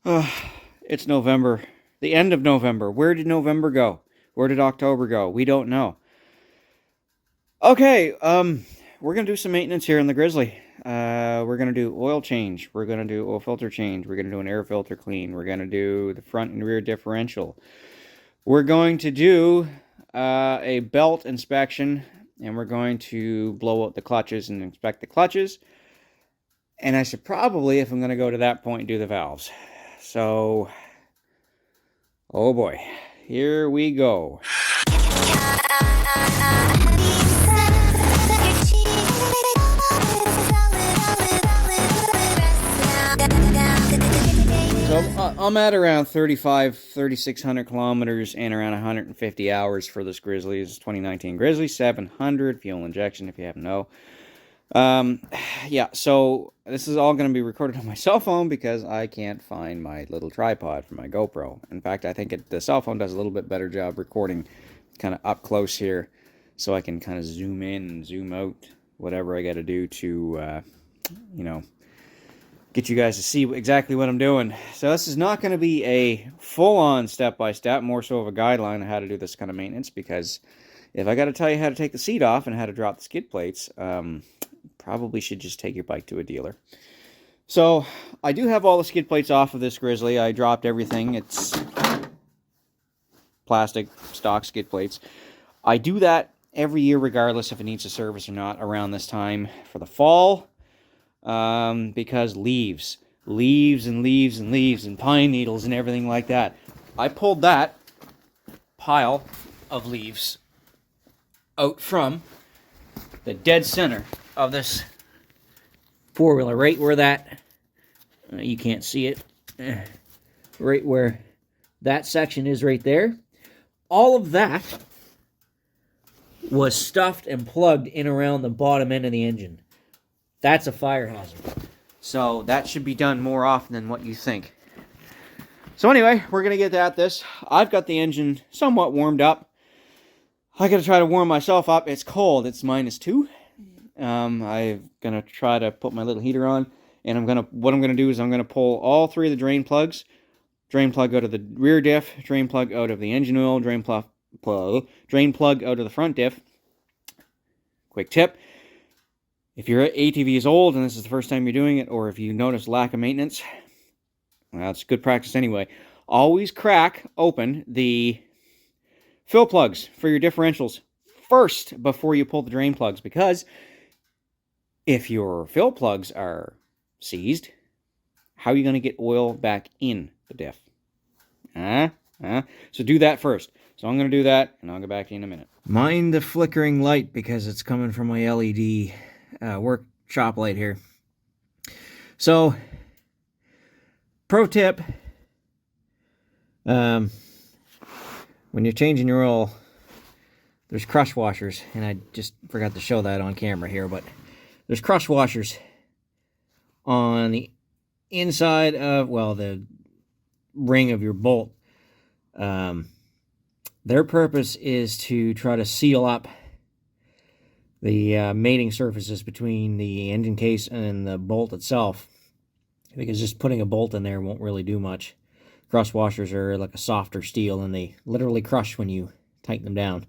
It's November. The end of November. Where did November go? Where did October go? We don't know. Okay, we're gonna do some maintenance here in the Grizzly. We're gonna do oil change. We're gonna do oil filter change. We're gonna do an air filter clean. We're gonna do the front and rear differential. We're going to do a belt inspection, and we're going to blow out the clutches and inspect the clutches. And I should probably, if I'm going to go to that point, do the valves. So, oh boy, here we go. So I'm at around 3,600 kilometers and around 150 hours for this Grizzly. This is 2019 Grizzly 700 fuel injection, if you haven't know. Yeah, so this is all going to be recorded on my cell phone because I can't find my little tripod for my GoPro. In fact, I think the cell phone does a little bit better job recording kind of up close here, so I can kind of zoom in and zoom out, whatever I got to do to, you know, get you guys to see exactly what I'm doing. So this is not going to be a full-on step-by-step, more so of a guideline on how to do this kind of maintenance, because if I got to tell you how to take the seat off and how to drop the skid plates, probably should just take your bike to a dealer. So I do have all the skid plates off of this Grizzly. I dropped everything. It's plastic stock skid plates. I do that every year regardless if it needs a service or not around this time for the fall. Because leaves and pine needles and everything like that. I pulled that pile of leaves out from the dead center of this four-wheeler, right where that, you can't see it, right where that section is right there. All of that was stuffed and plugged in around the bottom end of the engine. That's a fire hazard. So that should be done more often than what you think. So anyway, we're going to get at this. I've got the engine somewhat warmed up. I got to try to warm myself up. It's cold. It's -2. I'm going to try to put my little heater on. And what I'm going to do is I'm going to pull all three of the drain plugs. Drain plug out of the rear diff. Drain plug out of the engine oil. Drain plug out of the front diff. Quick tip. If your ATV is old and this is the first time you're doing it, or if you notice lack of maintenance, well, it's good practice anyway. Always crack open the fill plugs for your differentials first before you pull the drain plugs, because if your fill plugs are seized, how are you going to get oil back in the diff? So do that first. So I'm going to do that, and I'll get back to you in a minute. Mind the flickering light because it's coming from my LED workshop light here. So, pro tip, when you're changing your oil, there's crush washers, and I just forgot to show that on camera here, but there's crush washers on the inside of, well, the ring of your bolt. Their purpose is to try to seal up the mating surfaces between the engine case and the bolt itself, because just putting a bolt in there won't really do much. Crush washers are like a softer steel, and they literally crush when you tighten them down.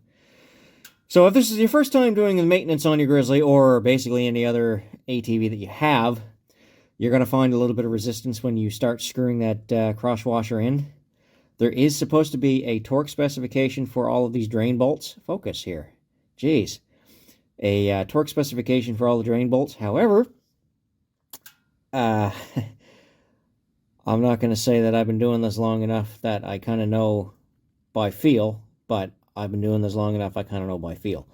So if this is your first time doing the maintenance on your Grizzly, or basically any other ATV that you have, you're going to find a little bit of resistance when you start screwing that crush washer in. There is supposed to be a torque specification for all of these drain bolts. Focus here. Jeez. A torque specification for all the drain bolts. However, I'm not going to say that I've been doing this long enough that I kind of know by feel, but I've been doing this long enough I kind of know by feel.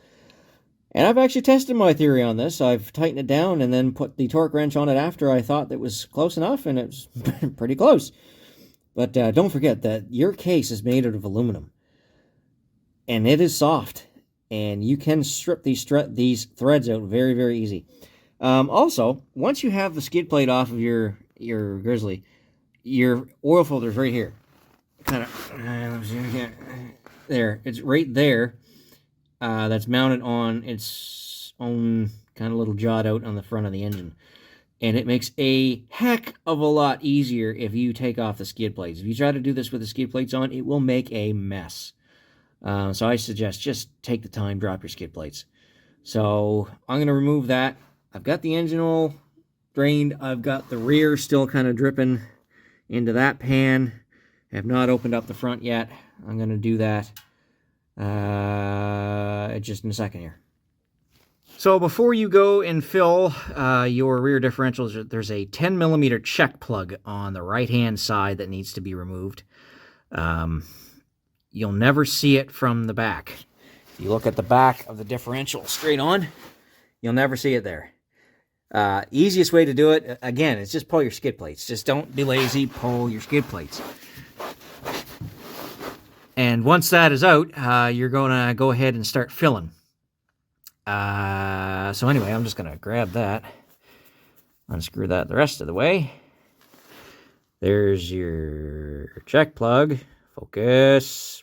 And I've actually tested my theory on this. I've tightened it down and then put the torque wrench on it after I thought that was close enough, and it's pretty close. But don't forget that your case is made out of aluminum, and it is soft. And you can strip these threads out very, very easy. Also, once you have the skid plate off of your Grizzly, your oil filter is right here. Kind of there. It's right there. That's mounted on its own kind of little jot out on the front of the engine. And it makes a heck of a lot easier if you take off the skid plates. If you try to do this with the skid plates on, it will make a mess. So I suggest just take the time, drop your skid plates. So I'm going to remove that. I've got the engine oil drained. I've got the rear still kind of dripping into that pan. I have not opened up the front yet. I'm going to do that just in a second here. So before you go and fill your rear differentials, there's a 10mm check plug on the right-hand side that needs to be removed. You'll never see it from the back. If you look at the back of the differential straight on, you'll never see it there. Easiest way to do it, again, is just pull your skid plates. Just don't be lazy, pull your skid plates. And once that is out, you're going to go ahead and start filling. So anyway, I'm just going to grab that, unscrew that the rest of the way. There's your check plug. Focus,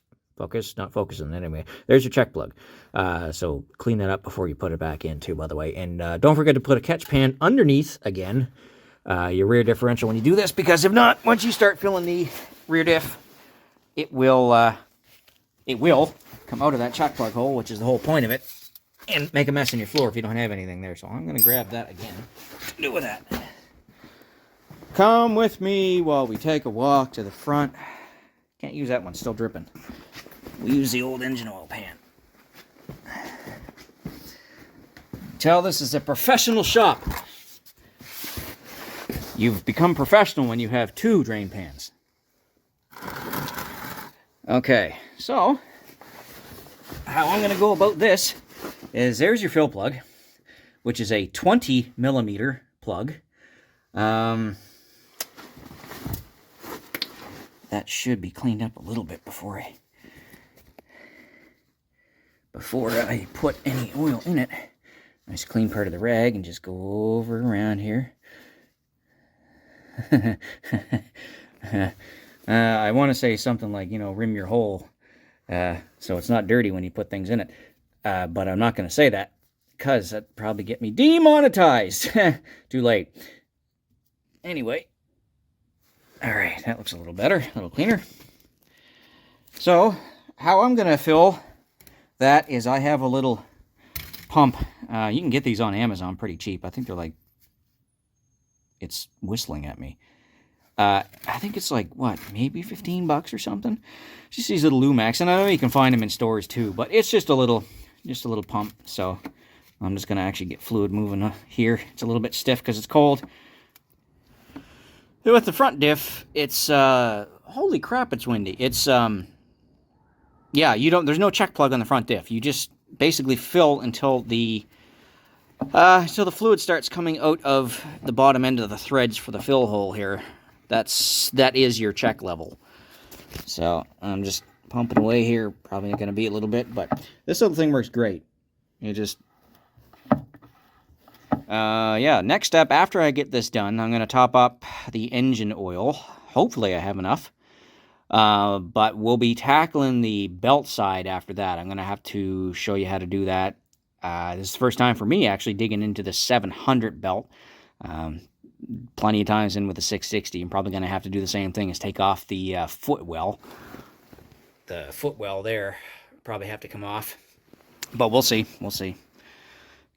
not focusing anyway. There's your check plug. So clean that up before you put it back in too, by the way. And don't forget to put a catch pan underneath, again, your rear differential when you do this, because if not, once you start filling the rear diff, it will come out of that check plug hole, which is the whole point of it, and make a mess in your floor if you don't have anything there. So I'm going to grab that again. Do with that. Come with me while we take a walk to the front. Can't use that one, still dripping. We use the old engine oil pan. Tell this is a professional shop. You've become professional when you have 2 drain pans. Okay, so how I'm going to go about this is there's your fill plug, which is a 20mm plug. That should be cleaned up a little bit before I put any oil in it. Nice clean part of the rag, and just go over around here. I want to say something like, rim your hole, so it's not dirty when you put things in it. But I'm not going to say that, because that'd probably get me demonetized. Too late. Anyway. Alright, that looks a little better, a little cleaner. So, how I'm going to fill that is I have a little pump. You can get these on Amazon pretty cheap. I think they're like, it's whistling at me. I think it's like, what, maybe $15 or something? Just these little Lumax, and I know you can find them in stores too, but it's just a little pump. So I'm just going to actually get fluid moving here. It's a little bit stiff because it's cold. With the front diff, it's, holy crap, it's windy. It's, yeah, there's no check plug on the front diff. You just basically fill until the fluid starts coming out of the bottom end of the threads for the fill hole here. That is your check level. So I'm just pumping away here. Probably not going to be a little bit, but this little thing works great. You just, yeah. Next step, after I get this done, I'm going to top up the engine oil. Hopefully I have enough. But we'll be tackling the belt side after that. I'm going to have to show you how to do that. This is the first time for me actually digging into the 700 belt. Plenty of times in with the 660. I'm probably going to have to do the same thing as take off the footwell. The footwell there probably have to come off. But we'll see. We'll see.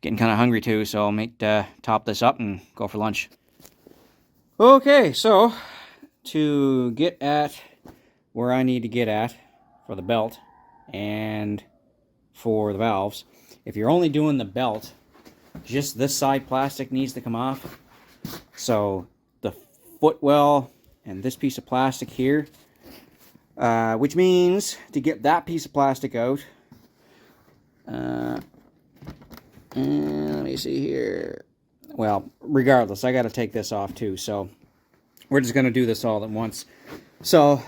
Getting kind of hungry too, so I'll top this up and go for lunch. Okay, so to get at where I need to get at for the belt and for the valves, if you're only doing the belt, just this side plastic needs to come off. So the footwell and this piece of plastic here, which means to get that piece of plastic out, and let me see here. Well, regardless, I got to take this off too, so we're just going to do this all at once. So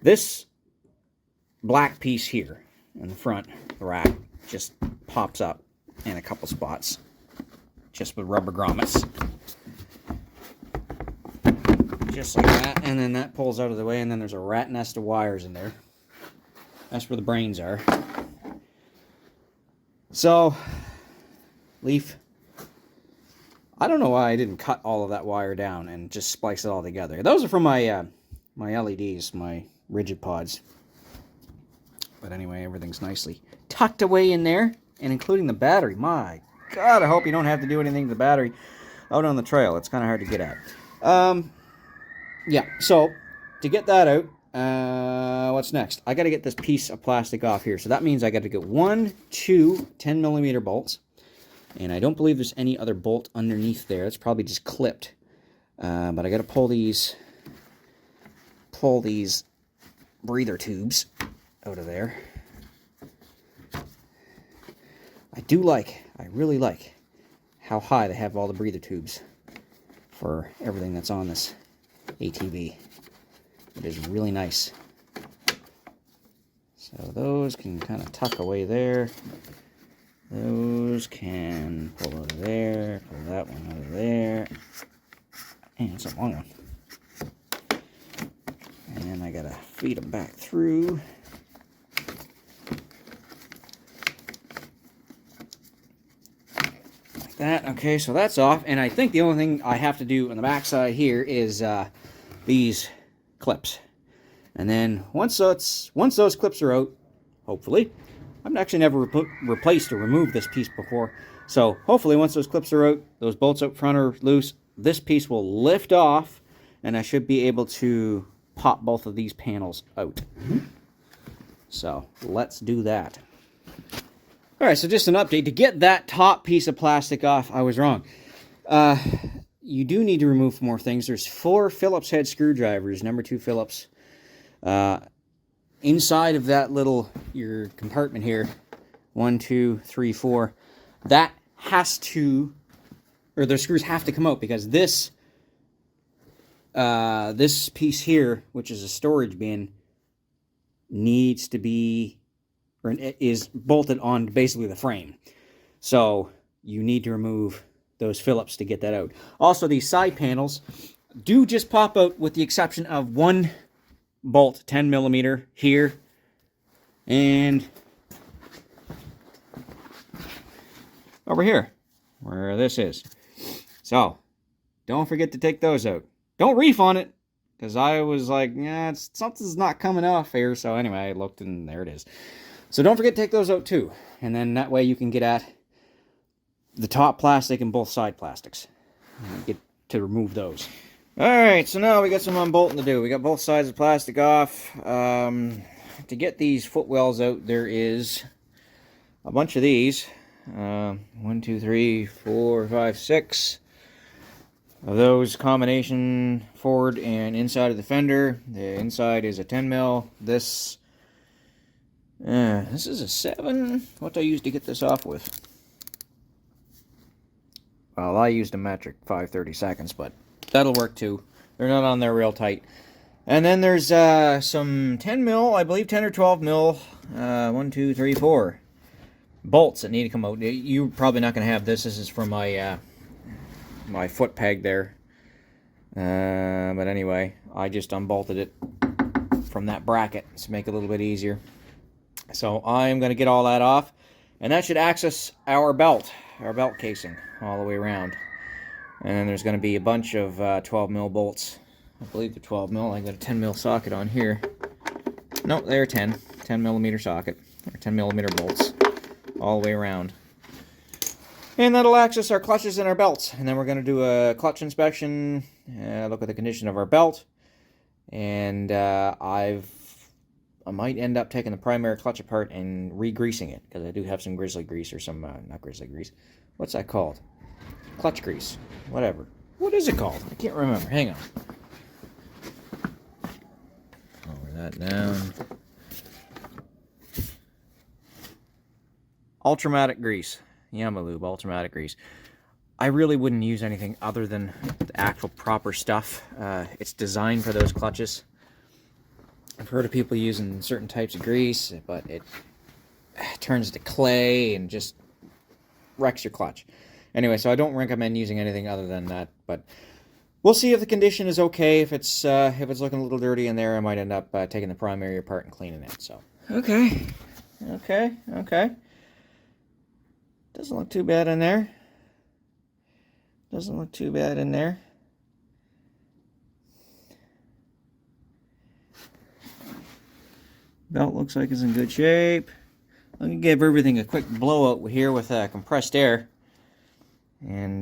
this black piece here in the front, the rack, just pops up in a couple spots, just with rubber grommets. Just like that, and then that pulls out of the way, and then there's a rat nest of wires in there. That's where the brains are. So, leaf. I don't know why I didn't cut all of that wire down and just splice it all together. Those are from my my LEDs, my rigid pods. But anyway, everything's nicely tucked away in there, and including the battery. My God, I hope you don't have to do anything to the battery out on the trail. It's kind of hard to get at. Yeah, so to get that out, what's next? I got to get this piece of plastic off here. So that means I got to get 2 10mm bolts. And I don't believe there's any other bolt underneath there. It's probably just clipped. But I got to pull these breather tubes out of there. I really like how high they have all the breather tubes for everything that's on this ATV. It is really nice. So those can kind of tuck away there. Those can pull out of there, pull that one out of there. And it's a long one. And I gotta feed them back through. Like that. Okay, so that's off. And I think the only thing I have to do on the back side here is these clips. And then once those clips are out, hopefully, I've actually never replaced or removed this piece before. So hopefully once those clips are out, those bolts up front are loose, this piece will lift off, and I should be able to pop both of these panels out. So let's do that. All right, so just an update. To get that top piece of plastic off, I was wrong. You do need to remove more things. There's 4 Phillips head screwdrivers, number 2 Phillips. Inside of that little, your compartment here, 1, 2, 3, 4, that has to, or the screws have to come out, because this piece here, which is a storage bin, needs to be, or it is bolted on basically the frame. So you need to remove those Phillips to get that out. Also, these side panels do just pop out, with the exception of one bolt, 10mm here, and over here where this is. So don't forget to take those out. Don't reef on it, because I was like, yeah, something's not coming off here. So anyway, I looked and there it is. So don't forget to take those out too, and then that way you can get at the top plastic and both side plastics. Get to remove those. Alright, so now we got some unbolting to do. We got both sides of plastic off. To get these footwells out, there is a bunch of these. 1, 2, 3, 4, 5, 6 of those combination forward and inside of the fender. The inside is a 10mm. This is a 7. What do I use to get this off with? Well, I used a metric 5/32, but that'll work too. They're not on there real tight. And then there's some 10mm, I believe 10 or 12mm, 1, 2, 3, 4 bolts that need to come out. You're probably not going to have this. This is from my my foot peg there. But anyway, I just unbolted it from that bracket to make it a little bit easier. So I'm going to get all that off, and that should access our belt casing all the way around. And then there's going to be a bunch of 12mm bolts. I believe they're 12mm. I got a 10mm socket on here. No, they're 10mm socket, or 10mm bolts all the way around. And that'll access our clutches and our belts. And then we're going to do a clutch inspection, look at the condition of our belt. And I might end up taking the primary clutch apart and re-greasing it, because I do have some Grizzly grease, or some, not Grizzly grease. What's that called? Clutch grease. Whatever. What is it called? I can't remember. Hang on. Lower that down. Ultramatic grease. Yamaha Ultramatic grease. I really wouldn't use anything other than the actual proper stuff. It's designed for those clutches. I've heard of people using certain types of grease, but it turns to clay and just wrecks your clutch. Anyway, so I don't recommend using anything other than that, but we'll see if the condition is okay. If it's looking a little dirty in there, I might end up taking the primary apart and cleaning it. So okay. Doesn't look too bad in there. Doesn't look too bad in there. Belt looks like it's in good shape. I'm going to give everything a quick blowout here with compressed air. And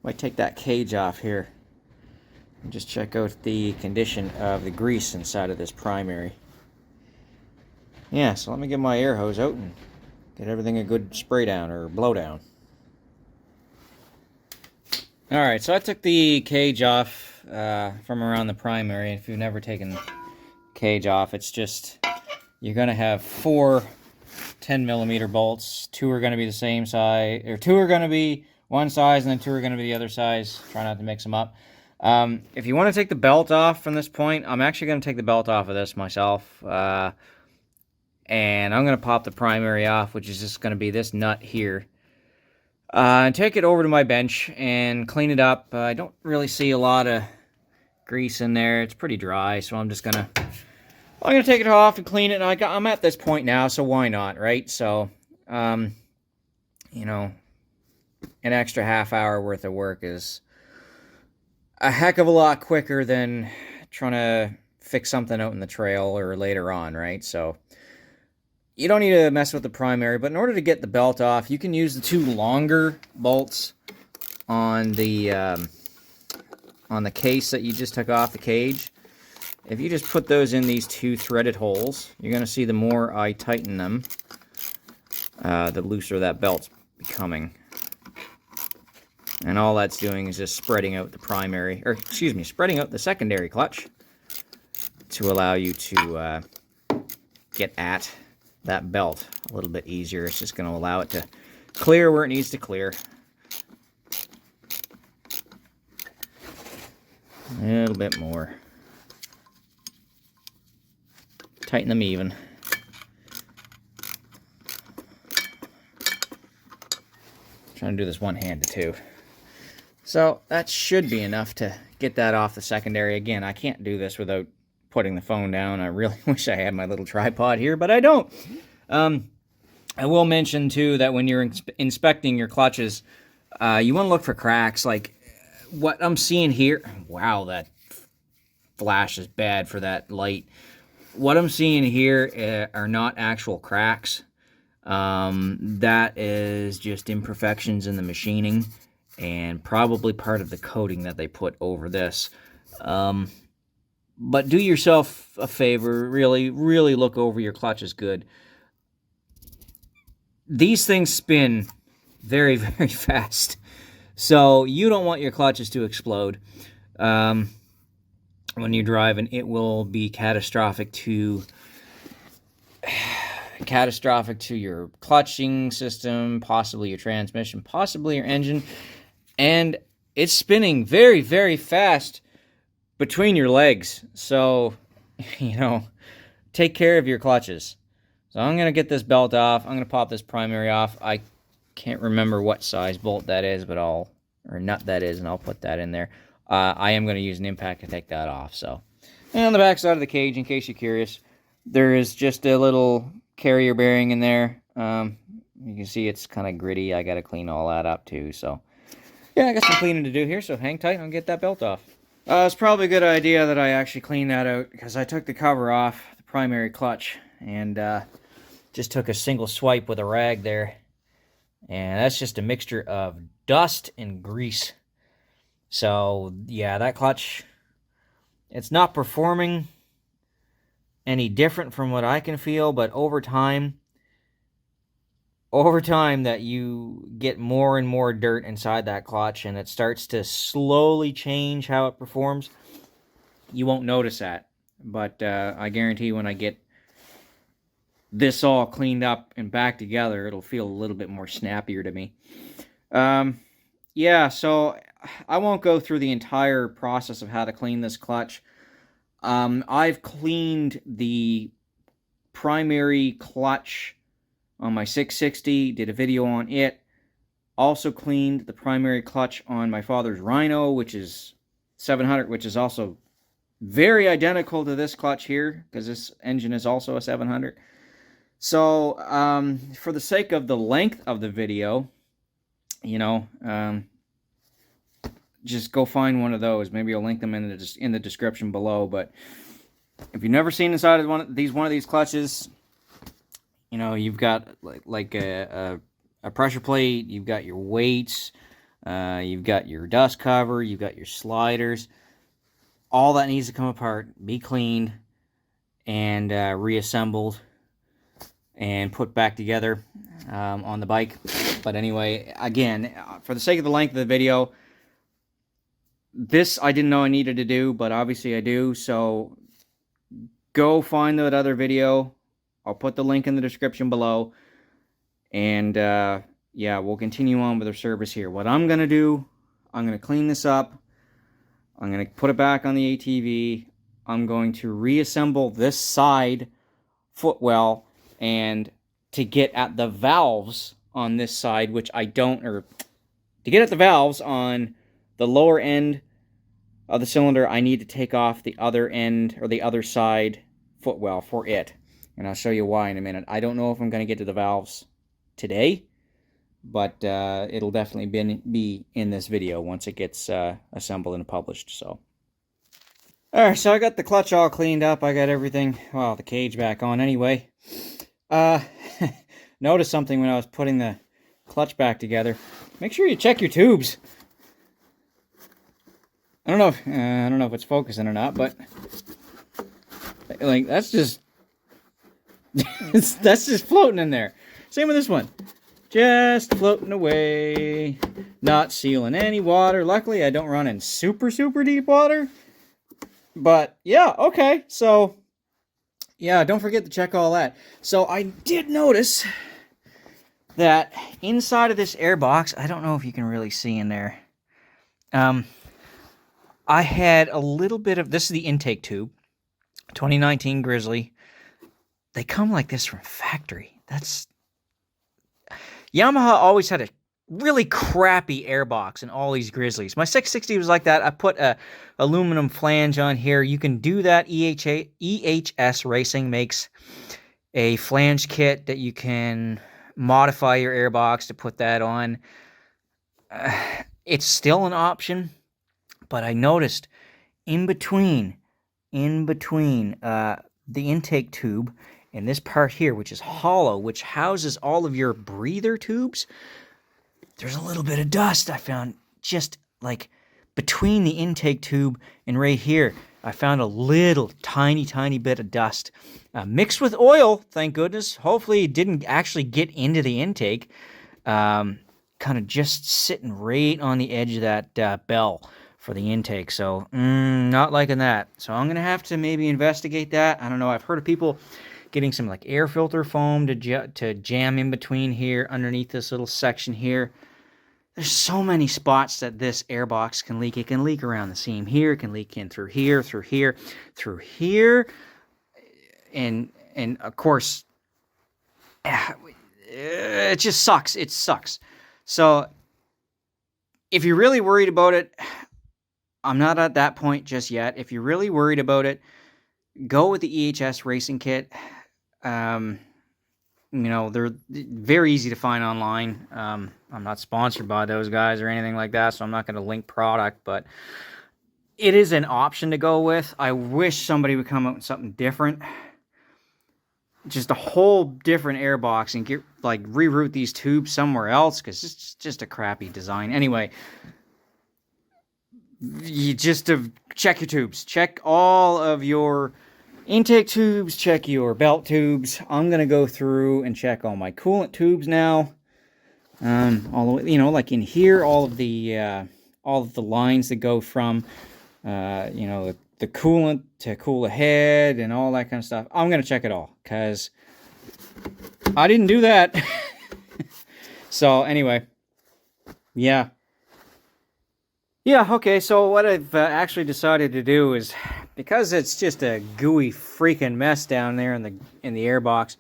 might take that cage off here. And just check out the condition of the grease inside of this primary. Yeah, so let me get my air hose out and get everything a good spray down or blow down. Alright, so I took the cage off from around the primary. If you've never taken cage off, it's just you're going to have 4 10mm bolts. 2 are going to be the same size, or 2 are going to be one size, and then 2 are going to be the other size. Try not to mix them up. If you want to take the belt off from this point, I'm actually going to take the belt off of this myself. And I'm going to pop the primary off, which is just going to be this nut here. And take it over to my bench and clean it up. I don't really see a lot of grease in there. It's pretty dry, so I'm just going to... I'm going to take it off and clean it. And I'm at this point now, so why not, right? So, you know, an extra half hour worth of work is a heck of a lot quicker than trying to fix something out in the trail or later on, right? So you don't need to mess with the primary, but in order to get the belt off, you can use the 2 longer bolts on the case that you just took off the cage. If you just put those in these 2 threaded holes, you're going to see the more I tighten them, the looser that belt's becoming. And all that's doing is just spreading out the primary, or excuse me, spreading out the secondary clutch to allow you to get at that belt a little bit easier. It's just going to allow it to clear where it needs to clear. A little bit more. Tighten them even. Trying to do this one-handed too. So that should be enough to get that off the secondary. Again, I can't do this without putting the phone down. I really wish I had my little tripod here, but I don't. I will mention too that when you're inspecting your clutches, you want to look for cracks. Like what I'm seeing here. Wow, that flash is bad for that light. What I'm seeing here are not actual cracks. That is just imperfections in the machining and probably part of the coating that they put over this. But do yourself a favor, really look over your clutches good. These things spin very, very fast, so you don't want your clutches to explode. When you're driving, it will be catastrophic to your clutching system, possibly your transmission, possibly your engine, and it's spinning very, very fast between your legs. So, you know, take care of your clutches. So I'm going to get this belt off. I'm going to pop this primary off. I can't remember what size bolt that is, but or nut that is, and I'll put that in there. I am going to use an impact to take that off. So, and on the back side of the cage, in case you're curious, there is just a little carrier bearing in there. You can see it's kind of gritty. I got to clean all that up too. So, yeah, I got some cleaning to do here. So hang tight and I'll get that belt off. It's probably a good idea that I actually clean that out because I took the cover off the primary clutch and just took a single swipe with a rag there. And that's just a mixture of dust and grease. So, yeah, that clutch, it's not performing any different from what I can feel, but over time that you get more and more dirt inside that clutch and it starts to slowly change how it performs, you won't notice that. But I guarantee when I get this all cleaned up and back together, it'll feel a little bit more snappier to me. Yeah, so I won't go through the entire process of how to clean this clutch. I've cleaned the primary clutch on my 660, did a video on it. Also cleaned the primary clutch on my father's Rhino, which is 700, which is also very identical to this clutch here, because this engine is also a 700. So, for the sake of the length of the video, you know, just go find one of those. Maybe I'll link them in the description below. But if you've never seen inside of one of these clutches, you know, you've got like a pressure plate, you've got your weights, you've got your dust cover, you've got your sliders. All that needs to come apart, be cleaned, and reassembled, and put back together on the bike. But anyway, again, for the sake of the length of the video, this I didn't know I needed to do, but obviously I do. So go find that other video. I'll put the link in the description below. And yeah, we'll continue on with our service here. What I'm going to do, I'm going to clean this up. I'm going to put it back on the ATV. I'm going to reassemble this side footwell, and to get at the valves on this side, which I don't, or to get at the valves on the lower end of the cylinder, I need to take off the other end, or the other side footwell for it. And I'll show you why in a minute. I don't know if I'm going to get to the valves today, but it'll definitely be in this video once it gets assembled and published. So, alright, so I got the clutch all cleaned up. I got everything, well, the cage back on anyway. Noticed something when I was putting the clutch back together. Make sure you check your tubes. I don't know if it's focusing or not, but like that's just that's just floating in there. Same with this one. Just floating away, not sealing any water. Luckily, I don't run in super deep water. But yeah, okay. So yeah, don't forget to check all that. So I did notice that inside of this airbox, I don't know if you can really see in there. I had a little bit of, this is the intake tube, 2019 Grizzly. They come like this from factory. That's Yamaha always had a really crappy airbox in all these Grizzlies. My 660 was like that. I put a aluminum flange on here. You can do that. EHS Racing makes a flange kit that you can modify your airbox to put that on. It's still an option, but I noticed in between the intake tube and this part here, which is hollow, which houses all of your breather tubes, there's a little bit of dust I found just like between the intake tube and right here. I found a little tiny bit of dust mixed with oil, thank goodness. Hopefully it didn't actually get into the intake. Kind of just sitting right on the edge of that bell for the intake. So not liking that. So I'm going to have to maybe investigate that. I don't know. I've heard of people getting some like air filter foam to jam in between here underneath this little section here. There's so many spots that this airbox can leak. It can leak around the seam here. It can leak in through here, through here, through here. And of course, it just sucks. It sucks. So if you're really worried about it, I'm not at that point just yet. If you're really worried about it, go with the EHS Racing Kit. You know, they're very easy to find online. I'm not sponsored by those guys or anything like that, so I'm not going to link product, but it is an option to go with. I wish somebody would come up with something different. Just a whole different airbox and get like reroute these tubes somewhere else, because it's just a crappy design. Anyway, you just check your tubes. Check all of your intake tubes, check your belt tubes. I'm going to go through and check all my coolant tubes now. All the way, you know, like in here, all of the lines that go from, you know, the coolant to cool the head and all that kind of stuff. I'm going to check it all because I didn't do that. So anyway, yeah. Yeah, okay, so what I've actually decided to do is, because it's just a gooey freaking mess down there in the airbox,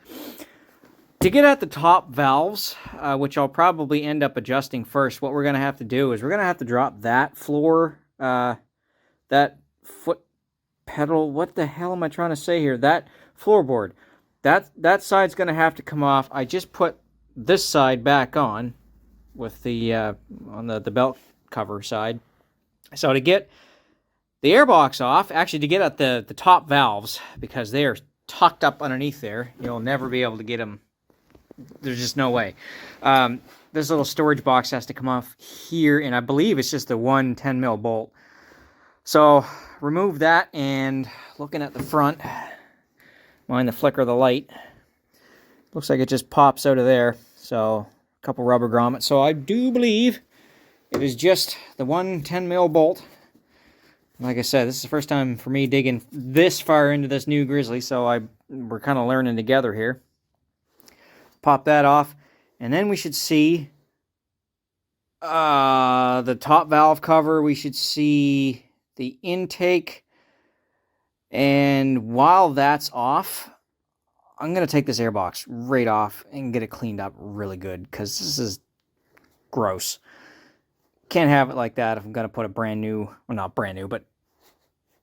to get at the top valves, which I'll probably end up adjusting first, what we're going to have to do is we're going to have to drop that floor, that foot pedal, what the hell am I trying to say here? That floorboard. That side's going to have to come off. I just put this side back on with the on the belt cover side. So to get the airbox off, actually to get at the top valves, because they are tucked up underneath there, you'll never be able to get them. There's just no way. This little storage box has to come off here, and I believe it's just the one 10 mil bolt. So remove that, and looking at the front, mind the flicker of the light, looks like it just pops out of there. So a couple rubber grommets. So I do believe it is just the one 10 mil bolt. Like I said, this is the first time for me digging this far into this new Grizzly, so we're kind of learning together here. Pop that off, and then we should see the top valve cover. We should see the intake, and while that's off, I'm going to take this airbox right off and get it cleaned up really good, because this is gross. Can't have it like that if I'm going to put a brand new, well, not brand new, but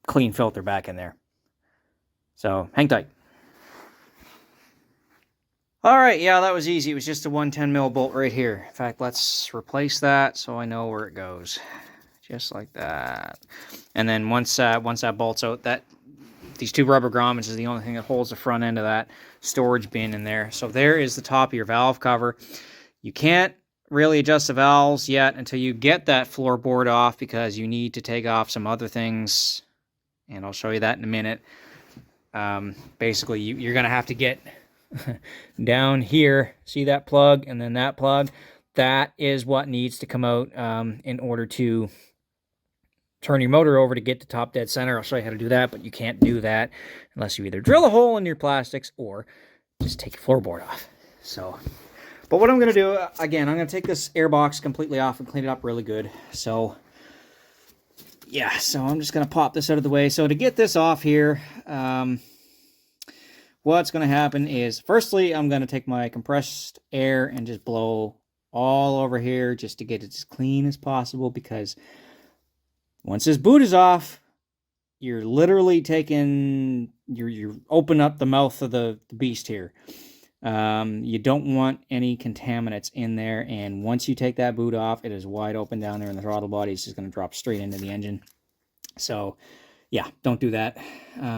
clean filter back in there. So hang tight. Alright, yeah, that was easy. It was just a 110 mil bolt right here. In fact, let's replace that so I know where it goes. Just like that. And then once that bolts out, these two rubber grommets is the only thing that holds the front end of that storage bin in there. So there is the top of your valve cover. You can't really adjust the valves yet until you get that floorboard off, because you need to take off some other things, and I'll show you that in a minute. Basically, you're going to have to get down here, see that plug, and then that plug. That is what needs to come out in order to turn your motor over to get to top dead center. I'll show you how to do that, but you can't do that unless you either drill a hole in your plastics or just take your floorboard off. So, but what I'm going to do, again, I'm going to take this airbox completely off and clean it up really good. So, yeah, so I'm just going to pop this out of the way. So to get this off here, what's going to happen is, firstly, I'm going to take my compressed air and just blow all over here just to get it as clean as possible, because once this boot is off, you're literally taking, you're open up the mouth of the beast here. You don't want any contaminants in there, and once you take that boot off, it is wide open down there, and the throttle body is just going to drop straight into the engine. So, yeah, don't do that.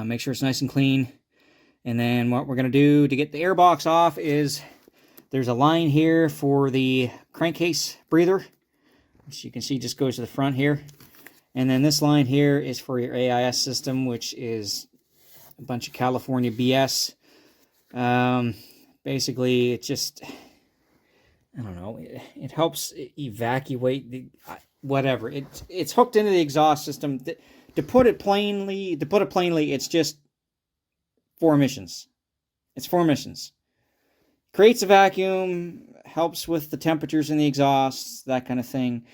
Make sure it's nice and clean. And then what we're going to do to get the airbox off is, there's a line here for the crankcase breather, which you can see just goes to the front here. And then this line here is for your AIS system, which is a bunch of California BS. Basically, it just, I don't know, it helps evacuate the, whatever. It's hooked into the exhaust system. To put it plainly, it's just for emissions. It's for emissions. Creates a vacuum, helps with the temperatures in the exhaust, that kind of thing.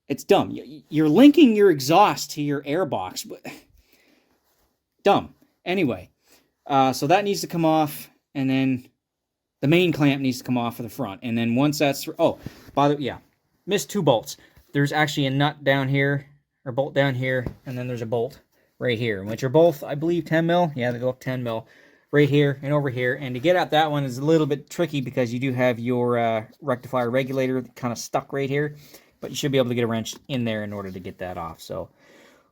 It's dumb. You're linking your exhaust to your airbox. Dumb. Anyway, so that needs to come off, and then the main clamp needs to come off for the front. And then once that's, oh, by the way, yeah, missed two bolts. There's actually a nut down here, or bolt down here, and then there's a bolt right here, which are both, I believe, 10 mil. Yeah, they look 10 mil. Right here and over here. And to get at that one is a little bit tricky, because you do have your rectifier regulator kind of stuck right here. But you should be able to get a wrench in there in order to get that off. So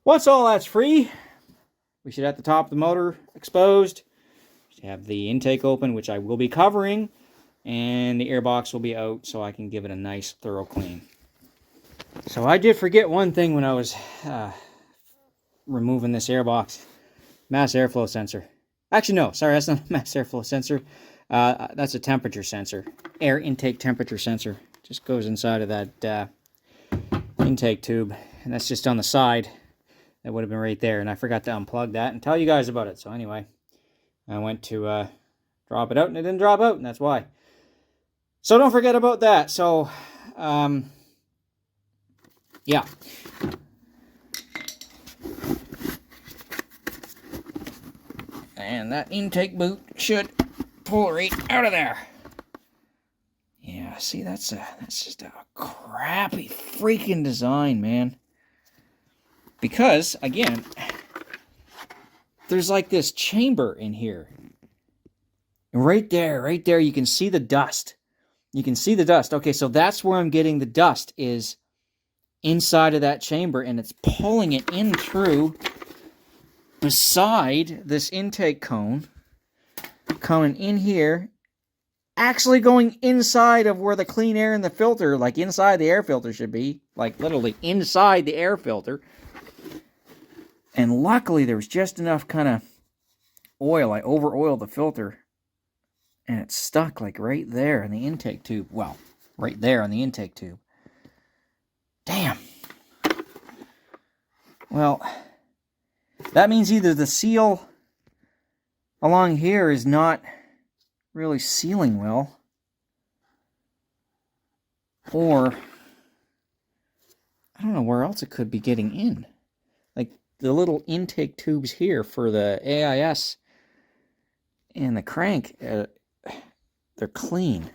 once all that's free, we should have the top of the motor exposed. We should have the intake open, which I will be covering. And the airbox will be out, so I can give it a nice thorough clean. So I did forget one thing when I was removing this airbox. Mass airflow sensor. Actually, no, sorry, that's not a mass airflow sensor. That's a temperature sensor. Air intake temperature sensor. Just goes inside of that intake tube. And that's just on the side. That would have been right there. And I forgot to unplug that and tell you guys about it. So anyway, I went to drop it out, and it didn't drop out, and that's why. So don't forget about that. So, yeah. And that intake boot should pull right out of there. Yeah, see, that's just a crappy freaking design, man. Because, again, there's like this chamber in here. And right there, you can see the dust. You can see the dust. Okay, so that's where I'm getting the dust, is inside of that chamber, and it's pulling it in through beside this intake cone, coming in here, actually going inside of where the clean air in the filter, like inside the air filter should be, like literally inside the air filter. And luckily there was just enough kind of oil. I over-oiled the filter, and it stuck like right there in the intake tube. Well, right there on the intake tube. Damn. Well, that means either the seal along here is not really sealing well, or I don't know where else it could be getting in. Like the little intake tubes here for the AIS and the crank, they're clean.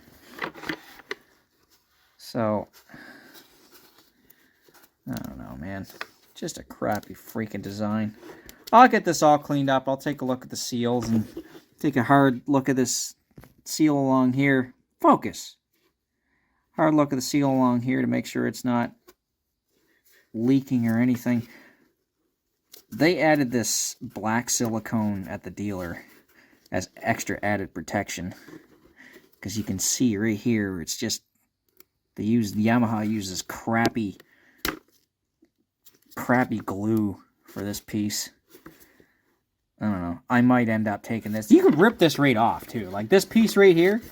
So, I don't know, man. Just a crappy freaking design. I'll get this all cleaned up. I'll take a look at the seals and take a hard look at this seal along here. Focus. Hard look at the seal along here to make sure it's not leaking or anything. They added this black silicone at the dealer as extra added protection. Because you can see right here, it's just, Yamaha uses crappy glue for this piece. I don't know. I might end up taking this. You could rip this right off too. Like this piece right here,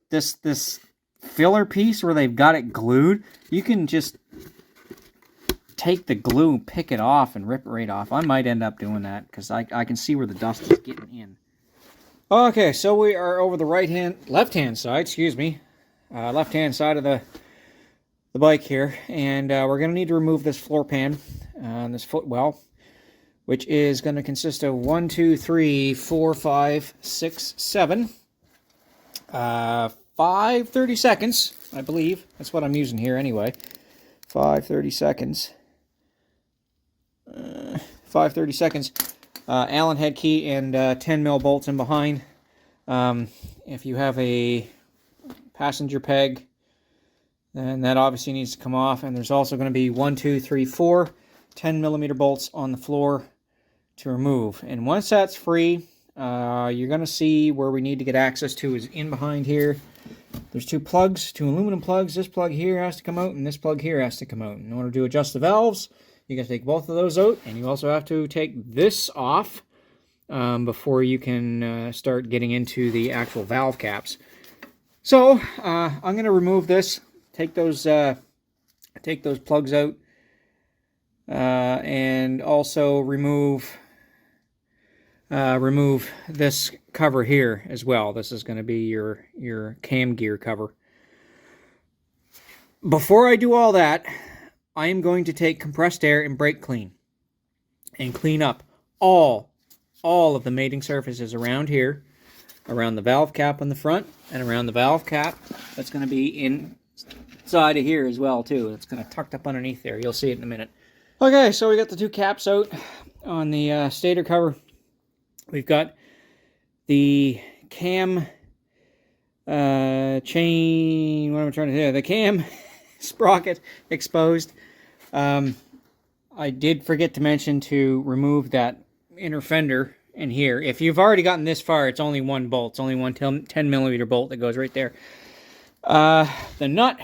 this filler piece where they've got it glued, you can just take the glue, pick it off, and rip it right off. I might end up doing that because I can see where the dust is getting in. Okay, so we are over the left-hand side, excuse me, left-hand side of the bike here, and we're going to need to remove this floor pan, this footwell, which is going to consist of 1, 2, 3, 4, 5, 6, 7, 5 30 seconds, I believe. That's what I'm using here anyway. 5 30 seconds. 5 30 seconds. Allen head key and 10 mil bolts in behind. If you have a passenger peg, then that obviously needs to come off. And there's also going to be 1, 2, 3, 4 10 millimeter bolts on the floor to remove. And once that's free, you're going to see where we need to get access to is in behind here. There's two plugs, two aluminum plugs. This plug here has to come out, and this plug here has to come out. In order to adjust the valves, you got to take both of those out, and you also have to take this off before you can start getting into the actual valve caps. So I'm going to remove this, take those plugs out, and also remove this cover here as well. This is going to be your cam gear cover. Before I do all that, I am going to take compressed air and brake clean and clean up all of the mating surfaces around here, around the valve cap on the front, and around the valve cap that's going to be inside of here as well too. It's kind of tucked up underneath there. You'll see it in a minute. Okay, so we got the two caps out on the stator cover. We've got the cam chain, what am I trying to do? The cam sprocket exposed. I did forget to mention to remove that inner fender in here. If you've already gotten this far, it's only one bolt. It's only one 10 millimeter bolt that goes right there. The nut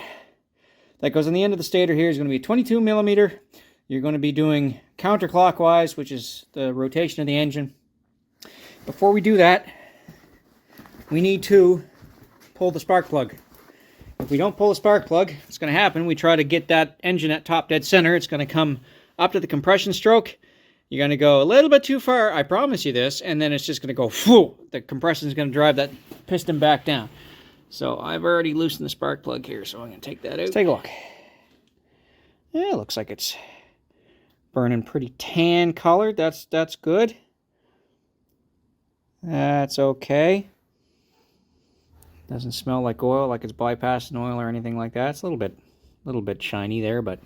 that goes on the end of the stator here is going to be 22 millimeter. You're going to be doing counterclockwise, which is the rotation of the engine. Before we do that, we need to pull the spark plug. If we don't pull the spark plug, what's going to happen, we try to get that engine at top dead center. It's going to come up to the compression stroke. You're going to go a little bit too far, I promise you this, and then it's just going to go, whoo, the compression is going to drive that piston back down. So I've already loosened the spark plug here, so I'm going to take that out. Let's take a look. Yeah, it looks like it's burning pretty tan colored. That's good. That's okay. Doesn't smell like oil, like it's bypassing oil or anything like that. It's a little bit shiny there, but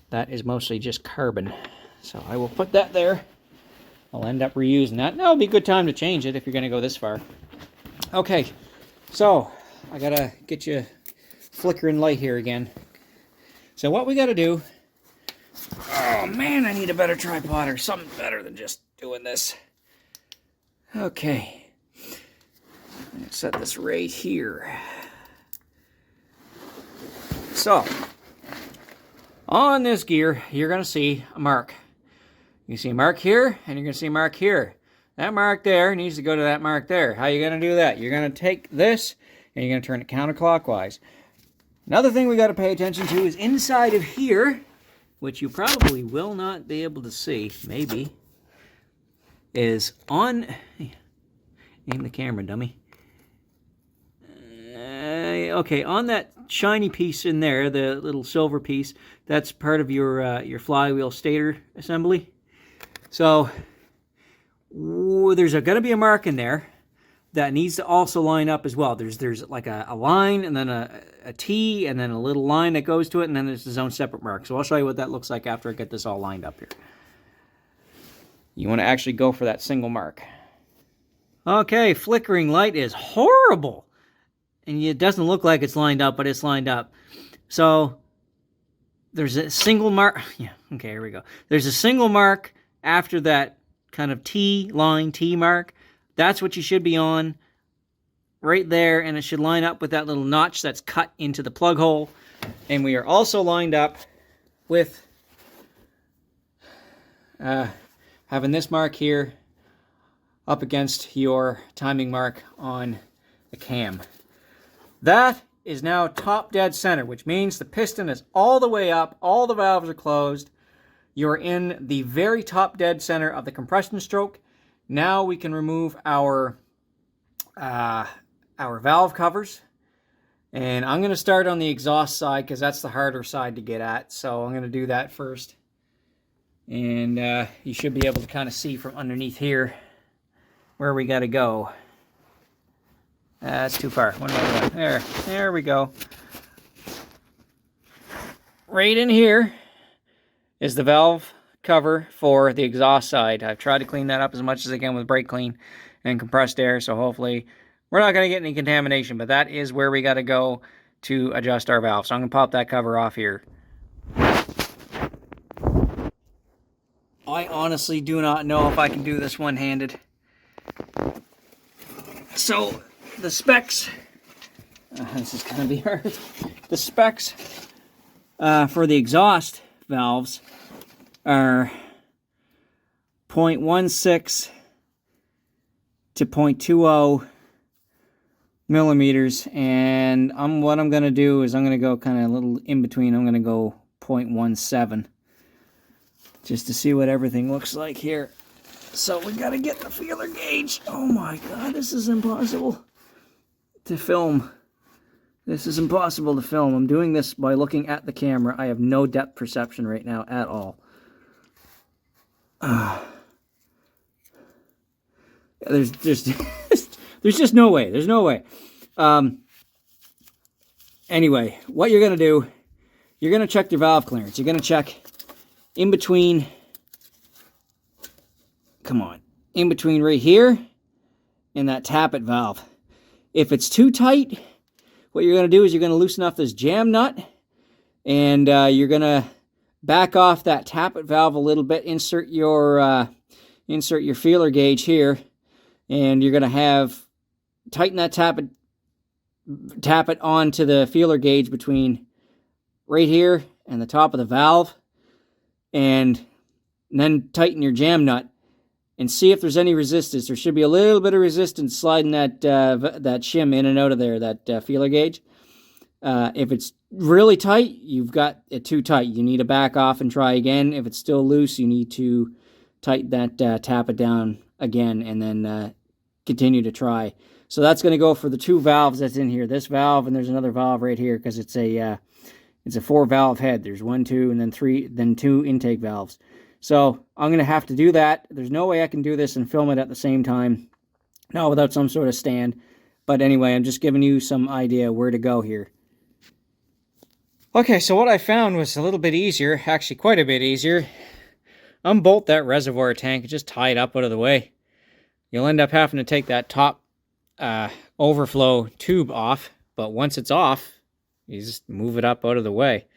that is mostly just carbon. So I will put that there. I'll end up reusing that. Now would be a good time to change it if you're going to go this far. Okay, so I gotta get you flickering light here again. So what we got to do... Oh, man, I need a better tripod or something better than just doing this. Okay. I'm going to set this right here. So, on this gear, you're going to see a mark. You can see a mark here, and you're going to see a mark here. That mark there needs to go to that mark there. How are you going to do that? You're going to take this, and you're going to turn it counterclockwise. Another thing we got to pay attention to is inside of here, which you probably will not be able to see, maybe, is on... Aim the camera, dummy. Okay, on that shiny piece in there, the little silver piece, that's part of your flywheel stator assembly. So there's going to be a mark in there that needs to also line up as well. There's like a line, and then a T, and then a little line that goes to it, and then there's its own separate mark. So I'll show you what that looks like after I get this all lined up here. You want to actually go for that single mark. Okay, flickering light is horrible. And it doesn't look like it's lined up, but it's lined up. So there's a single mark. Yeah, okay, here we go. There's a single mark after that kind of T line, T mark. That's what you should be on right there, and it should line up with that little notch that's cut into the plug hole. And we are also lined up with having this mark here up against your timing mark on the cam. That is now top dead center, which means the piston is all the way up, all the valves are closed. You're in the very top dead center of the compression stroke. Now we can remove our valve covers. And I'm going to start on the exhaust side because that's the harder side to get at. So I'm going to do that first. And you should be able to kind of see from underneath here where we got to go. That's too far. What am I doing? There we go. Right in here is the valve cover for the exhaust side. I've tried to clean that up as much as I can with brake clean and compressed air, so hopefully we're not going to get any contamination, but that is where we got to go to adjust our valve. So I'm going to pop that cover off here. I honestly do not know if I can do this one-handed. So the specs, this is going to be hard. The specs for the exhaust valves are 0.16 to 0.20 millimeters, and what I'm going to do is I'm going to go kind of a little in between. I'm going to go 0.17 just to see what everything looks like here. So we got to get the feeler gauge. Oh my god, this is impossible to film. This is impossible to film. I'm doing this by looking at the camera. I have no depth perception right now at all. There's just no way. There's no way. Anyway, what you're going to do, you're going to check your valve clearance. You're going to check in between, come on, in between right here and that tappet valve. If it's too tight, what you're going to do is you're going to loosen off this jam nut, and you're going to back off that tappet valve a little bit, insert your feeler gauge here, and you're going to tighten that tappet onto the feeler gauge between right here and the top of the valve, and then tighten your jam nut and see if there's any resistance. There should be a little bit of resistance sliding that shim in and out of there, that feeler gauge. If it's really tight, you've got it too tight. You need to back off and try again. If it's still loose, you need to tighten that tappet down again and then continue to try. So that's going to go for the two valves that's in here. This valve, and there's another valve right here because it's a 4-valve head. There's 1, 2, and then 3, then 2 intake valves. So I'm going to have to do that. There's no way I can do this and film it at the same time. Not without some sort of stand. But anyway, I'm just giving you some idea where to go here. Okay, so what I found was a little bit easier. Actually, quite a bit easier. Unbolt that reservoir tank and just tie it up out of the way. You'll end up having to take that top overflow tube off. But once it's off, you just move it up out of the way.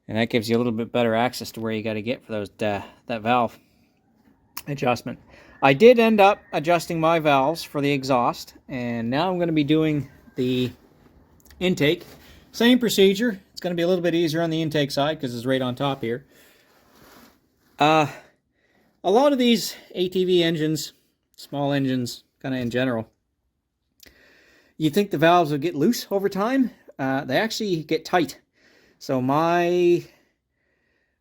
And that gives you a little bit better access to where you got to get for those that valve adjustment. I did end up adjusting my valves for the exhaust, and now I'm going to be doing the intake. Same procedure. It's going to be a little bit easier on the intake side because it's right on top here. A lot of these ATV engines, small engines, kind of in general, you think the valves will get loose over time. They actually get tight. So my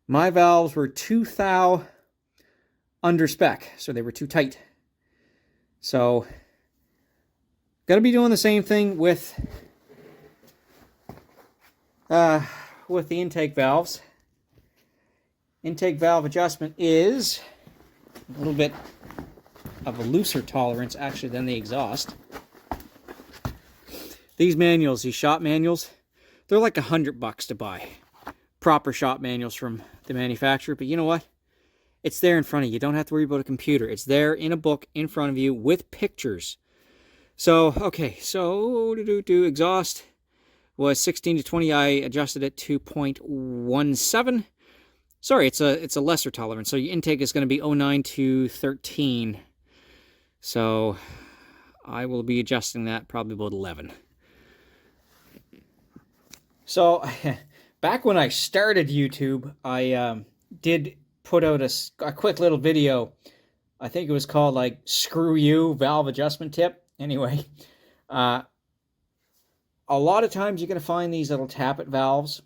valves were 2 thou under spec, so they were too tight. So, got to be doing the same thing with the intake valves. Intake valve adjustment is a little bit of a looser tolerance actually than the exhaust. These manuals, these shop manuals, they're like $100 to buy. Proper shop manuals from the manufacturer, but you know what? It's there in front of you. You don't have to worry about a computer. It's there in a book in front of you with pictures. So, okay, so exhaust was 16 to 20. I adjusted it to 0.17. Sorry, it's a lesser tolerance. So your intake is going to be 09 to 13. So I will be adjusting that probably about 11. So back when I started YouTube, I did put out a quick little video. I think it was called like "Screw You Valve Adjustment Tip." Anyway, a lot of times you're going to find these little tappet valves,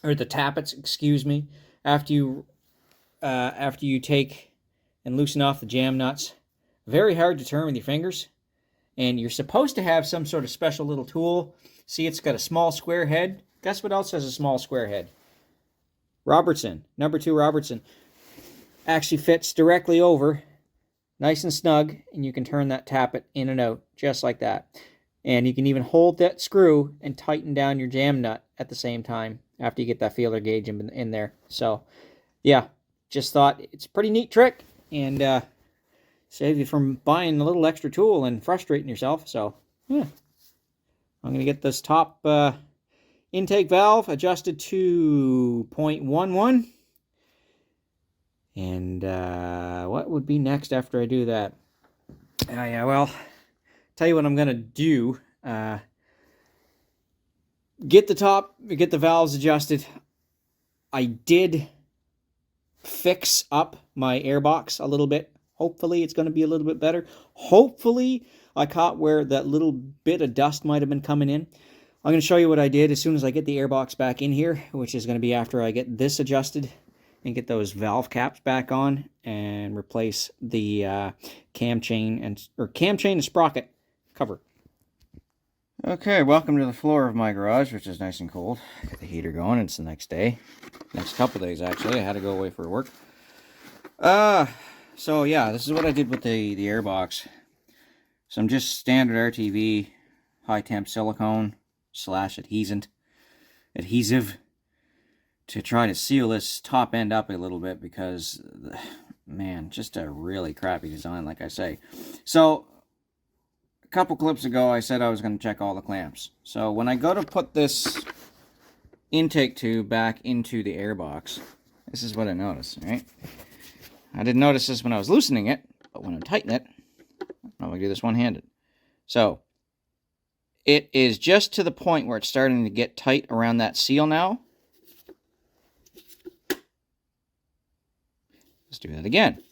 or the tappets, excuse me, after you take and loosen off the jam nuts. Very hard to turn with your fingers, and you're supposed to have some sort of special little tool. See, it's got a small square head. Guess what else has a small square head? Robertson, number 2 Robertson. Actually fits directly over, nice and snug, and you can turn that tappet in and out, just like that. And you can even hold that screw and tighten down your jam nut at the same time after you get that feeler gauge in there. So, yeah, just thought it's a pretty neat trick, and save you from buying a little extra tool and frustrating yourself. So, yeah. I'm going to get this top intake valve adjusted to 0.11. And what would be next after I do that? Yeah, well, tell you what I'm going to do. Get the valves adjusted. I did fix up my airbox a little bit. Hopefully it's going to be a little bit better. Hopefully I caught where that little bit of dust might have been coming in. I'm going to show you what I did as soon as I get the airbox back in here, which is going to be after I get this adjusted and get those valve caps back on and replace the cam chain and sprocket cover. Okay, welcome to the floor of my garage, which is nice and cold. Got the heater going. It's the next day. Next couple days, actually. I had to go away for work. So yeah, this is what I did with the airbox. Some just standard RTV high temp silicone / adhesive to try to seal this top end up a little bit because, man, just a really crappy design, like I say. So, a couple clips ago, I said I was going to check all the clamps. So, when I go to put this intake tube back into the airbox, this is what I noticed, right? I didn't notice this when I was loosening it, but when I tighten it, I'm going to do this one-handed. So, it is just to the point where it's starting to get tight around that seal now. Let's do that again.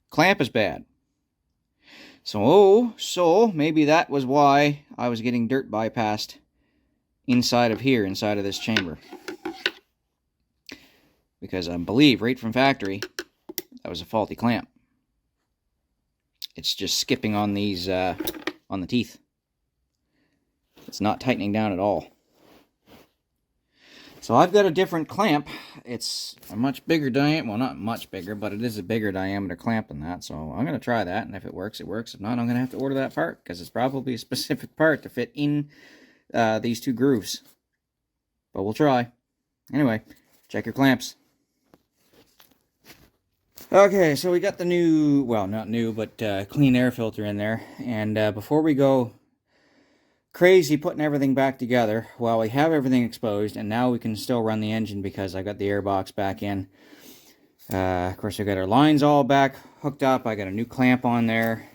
Clamp is bad. So maybe that was why I was getting dirt bypassed inside of here, inside of this chamber. Because I believe right from factory, that was a faulty clamp. It's just skipping on these, on the teeth. It's not tightening down at all. So I've got a different clamp. It's a much bigger diameter. Well, not much bigger, but it is a bigger diameter clamp than that. So I'm going to try that, and if it works, it works. If not, I'm going to have to order that part, because it's probably a specific part to fit in these two grooves. But we'll try. Anyway, check your clamps. Okay, so we got the new, well, not new, but clean air filter in there. And before we go crazy putting everything back together. Well, we have everything exposed, and now we can still run the engine because I got the airbox back in. Of course, we got our lines all back hooked up. I got a new clamp on there.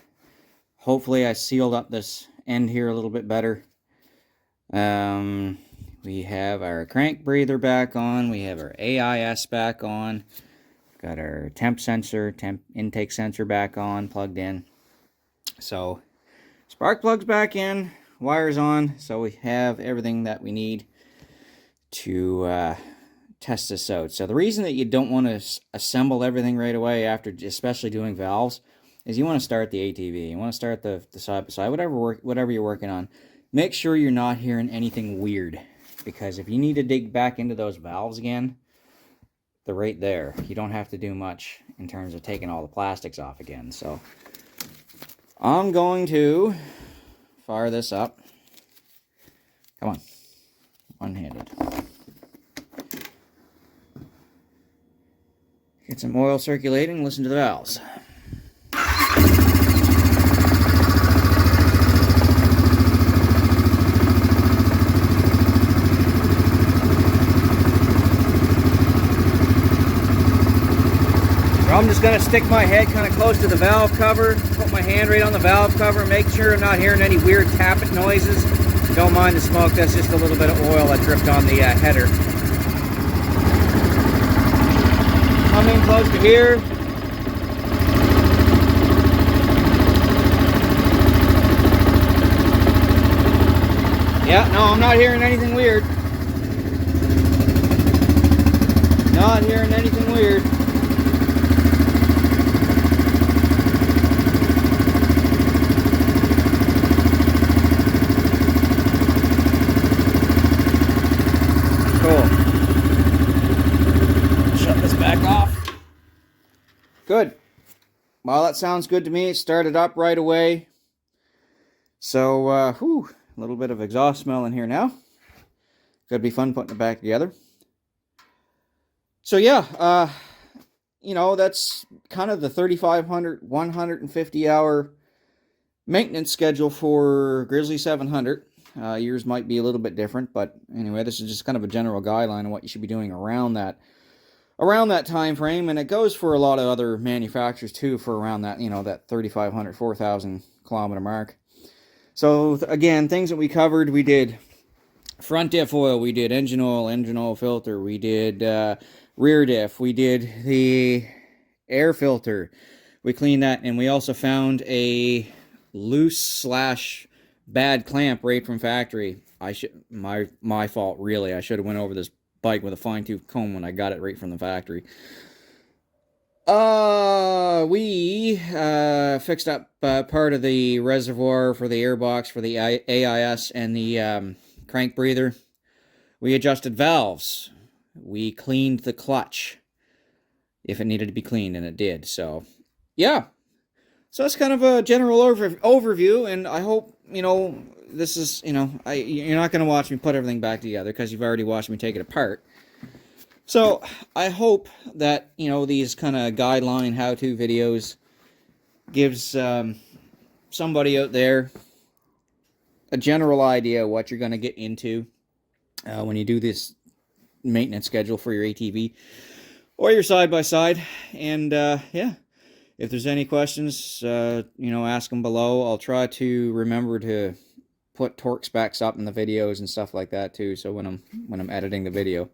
Hopefully, I sealed up this end here a little bit better. We have our crank breather back on. We have our AIS back on. Got our temp sensor, temp intake sensor back on, plugged in. So, spark plug's back in, wires on. So we have everything that we need to test this out. So the reason that you don't want to assemble everything right away after, especially doing valves, is you want to start the ATV. You want to start the side-by-side, whatever you're working on. Make sure you're not hearing anything weird, because if you need to dig back into those valves again, they're right there. You don't have to do much in terms of taking all the plastics off again. So I'm going to fire this up. Come on, one-handed. Get some oil circulating, listen to the valves. I'm just going to stick my head kind of close to the valve cover, put my hand right on the valve cover, make sure I'm not hearing any weird tapping noises. Don't mind the smoke, that's just a little bit of oil that dripped on the header. Coming close to here. Yeah, no, I'm not hearing anything weird. Not hearing anything weird. Good. Well, that sounds good to me. It started up right away. So, a little bit of exhaust smell in here now. Could be fun putting it back together. So, yeah, you know, that's kind of the 3,500, 150-hour maintenance schedule for Grizzly 700. Yours might be a little bit different, but anyway, this is just kind of a general guideline on what you should be doing around that time frame, and it goes for a lot of other manufacturers too, for around that, you know, that 3,500, 4,000 kilometer mark. So again, things that we covered, we did front diff oil, we did engine oil filter, we did rear diff, we did the air filter, we cleaned that, and we also found a loose / bad clamp right from factory. My fault, really. I should have went over this bike with a fine-tooth comb when I got it right from the factory. We fixed up part of the reservoir for the airbox for the AIS and the crank breather. We adjusted valves. We cleaned the clutch if it needed to be cleaned, and it did. So, yeah. So that's kind of a general overview, and I hope, you know, this is, you know, you're not going to watch me put everything back together because you've already watched me take it apart. So I hope that, you know, these kind of guideline how-to videos gives somebody out there a general idea of what you're going to get into when you do this maintenance schedule for your ATV or your side-by-side. And yeah, if there's any questions, you know, ask them below. I'll try to remember to put torque specs up in the videos and stuff like that too, so when I'm editing the video.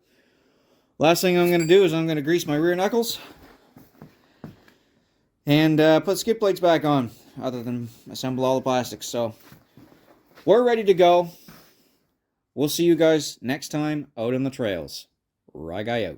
Last thing I'm going to do is I'm going to grease my rear knuckles and put skip plates back on, other than assemble all the plastics. So we're ready to go. We'll see you guys next time out on the trails. Right guy out.